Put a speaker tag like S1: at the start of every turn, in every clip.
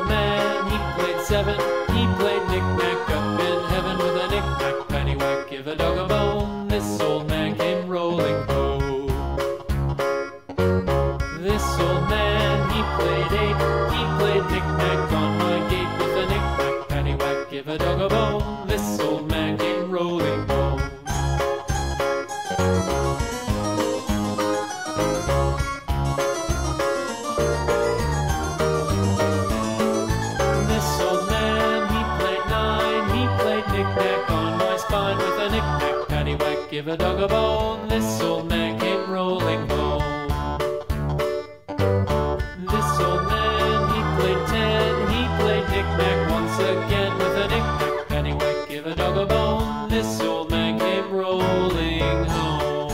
S1: old man, he played 7. He played knick-knack up in heaven with a knick-knack, paddywhack, give a dog a bone. This old man came rolling home. This old man, he played 8. He played knick-knack on my gate with a knick-knack, paddywhack, give a dog a bone. This old man came rolling home. This old man, he played 9. He played knick-knack on my spine with a knick-knack, paddywhack, give a dog a bone. This old man came rolling home. This old man, he played 10. He played knick-knack once again with a knick-knack, paddywhack, give a dog a bone. This old man came rolling home.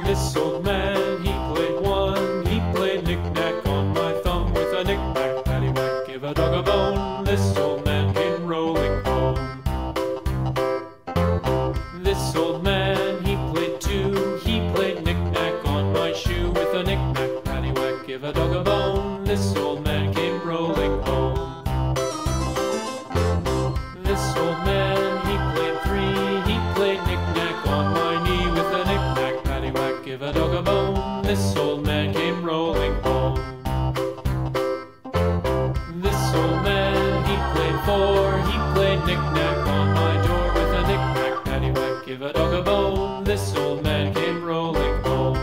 S1: This old man, he played 1. He played knick-knack on my thumb with a knick-knack, paddywhack, give a dog a bone. This old man came rolling home. This old man, he played 2. He played knick-knack on my shoe with a knick-knack, paddywhack, give a dog a bone. This old man came rolling home. This old man, he played 3. He played knick-knack on my knee with a knick-knack, paddywhack, give a dog a bone. This old man came rolling home. This old man, he played 4. He played knick-knack on my door with a knick-knack, paddywhack, give a dog a bone. This old man came rolling home.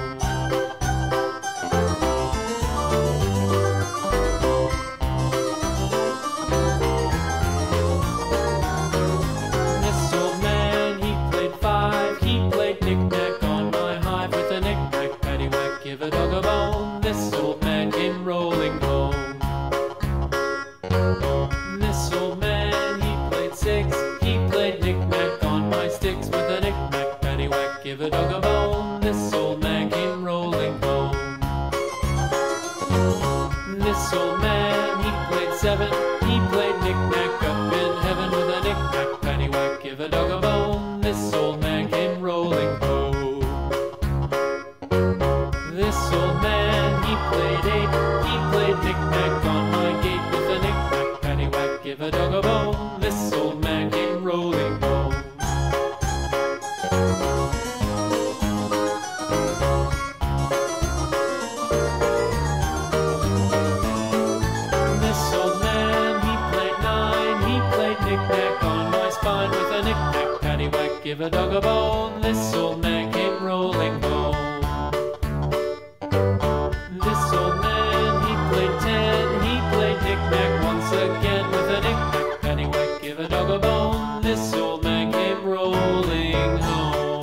S1: This old man, he played 5. He played knick-knack on my hive with a knick-knack, paddywhack, give a dog a bone. This old man came rolling home. This old man, he played 6. He played knick-knack on my sticks with a knick-knack, paddywhack, give a dog a bone. This old man came rolling home. This old man, he played 7. He played knick-knack up in heaven with a knick-knack, paddywhack, give a dog a bone. This old man came rolling home. This old man, he played 8. He played knick-knack on my gate with a knick-knack, paddywhack, give a dog a bone. This old man came rolling home. This old man, he played 9. He played knick-knack on my spine with a knick-knack, paddywhack, give a dog a bone. This old man came rolling home. This old man, he played 10. He played knick-knack once again with a knick-knack, paddywhack, give a dog a bone. This old man came rolling home.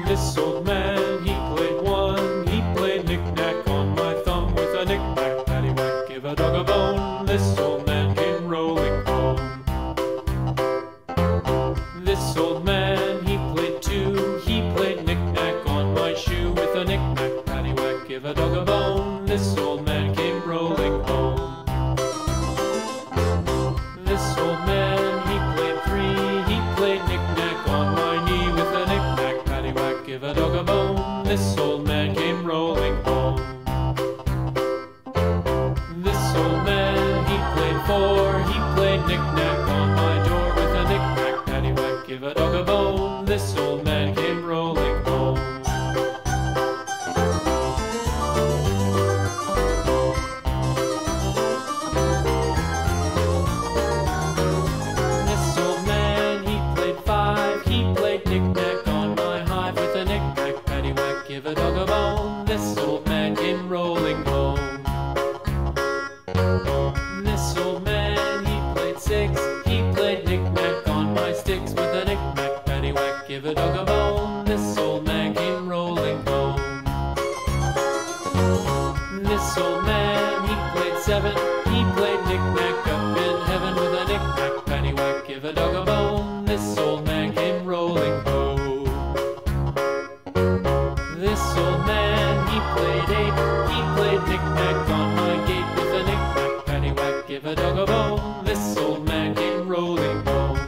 S1: This old man, he played 1. He played knick-knack on my thumb with a knick-knack, paddywhack, give a dog a bone. This old man came rolling home. This old man, he played 2. He played knick-knack on my shoe with a knick-knack, paddywhack, give a dog a bone. This old man came rolling home. This old man, he played 3. He played knick-knack on my knee with a knick-knack, paddywhack, give a dog a bone. This old man came rolling home. This old man, he played 4. He played knick-knack on my door with a knick-knack, paddywhack, give a dog a bone. This old man came rolling home. This old man, he played 5. He played knick-knack on my hive with a knick-knack, paddywhack, give a dog a bone. This old man came rolling home. This old man, he played 6. He played knick-knack on my sticks with a knick-knack, paddywhack, give a dog a bone. This old man came rolling home. This old man, he played 7. He played knick-knack up in heaven with a knick-knack, paddywhack, give a dog a bone. This old man man came rolling home. This old man, he played eight. He played knick-knack on my gate with a knick-knack, paddywhack, give a dog a bone. This old man came rolling home.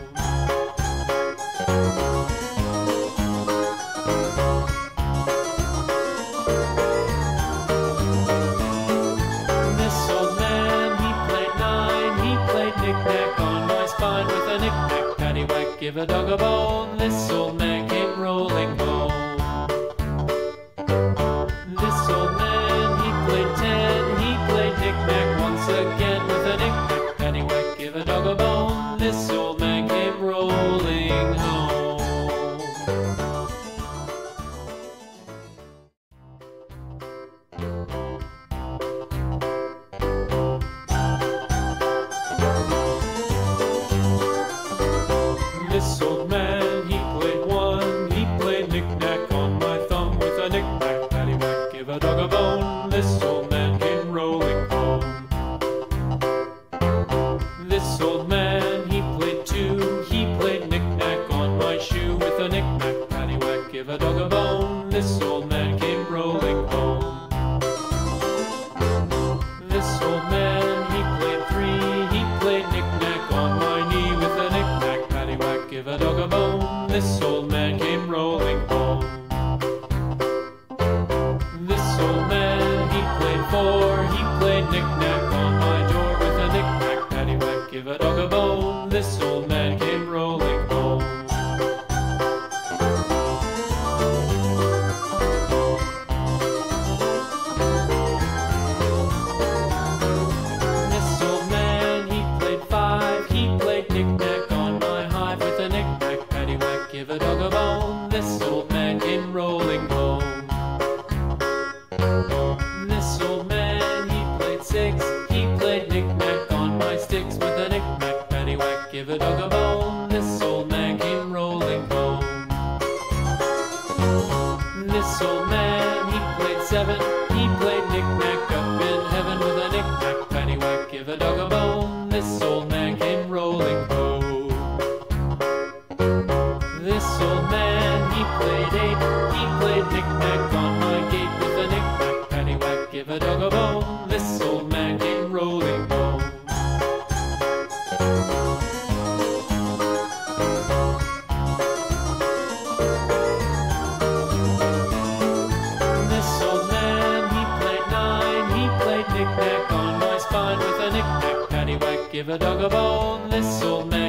S1: This old man, he played nine. He played knick-knack on my spine with a knick-knack, paddywhack, give a dog a bone. This old man came rolling home. This old man, he played ten. He played knick-knack once again with a knick-knack, paddywhack, give a dog a bone. This old man came rolling home. This old man, he played one. He played knick-knack on my thumb with a knick-knack, paddywhack, give a dog a bone. This old man came rolling home. This old man, he played two. He played knick-knack on my shoe with a knick-knack, paddywhack, give a dog a bone. This old man came rolling home. This old man, he played three. He played knick-knack on my knee with a knick-knack, paddywhack, give a dog a bone. This old man came rolling home. This old man, he played four. He played knick-knack on my door with a knick-knack, paddywhack, give a dog a bone. This old man came rolling home. This old man, he played five. He played knick-knack on my hive with a knick-knack, paddywhack, give a dog a bone. This old man came rolling home. This old man, he played six. He played knick-knack on my sticks with a knick-knack, paddywhack, give a dog a bone. This old man came rolling home. This old man, he played seven. He played knick-knack up in heaven with a knick-knack, paddywhack, give a dog a bone. This old man came rolling home. This old man, he played eight. He played knick-knack on my gate with a knick-knack, paddywhack, give a dog a bone. This old man came rolling home. This old man, he played nine. He played knick-knack on my spine with a knick-knack, paddywhack, give a dog a bone. This old man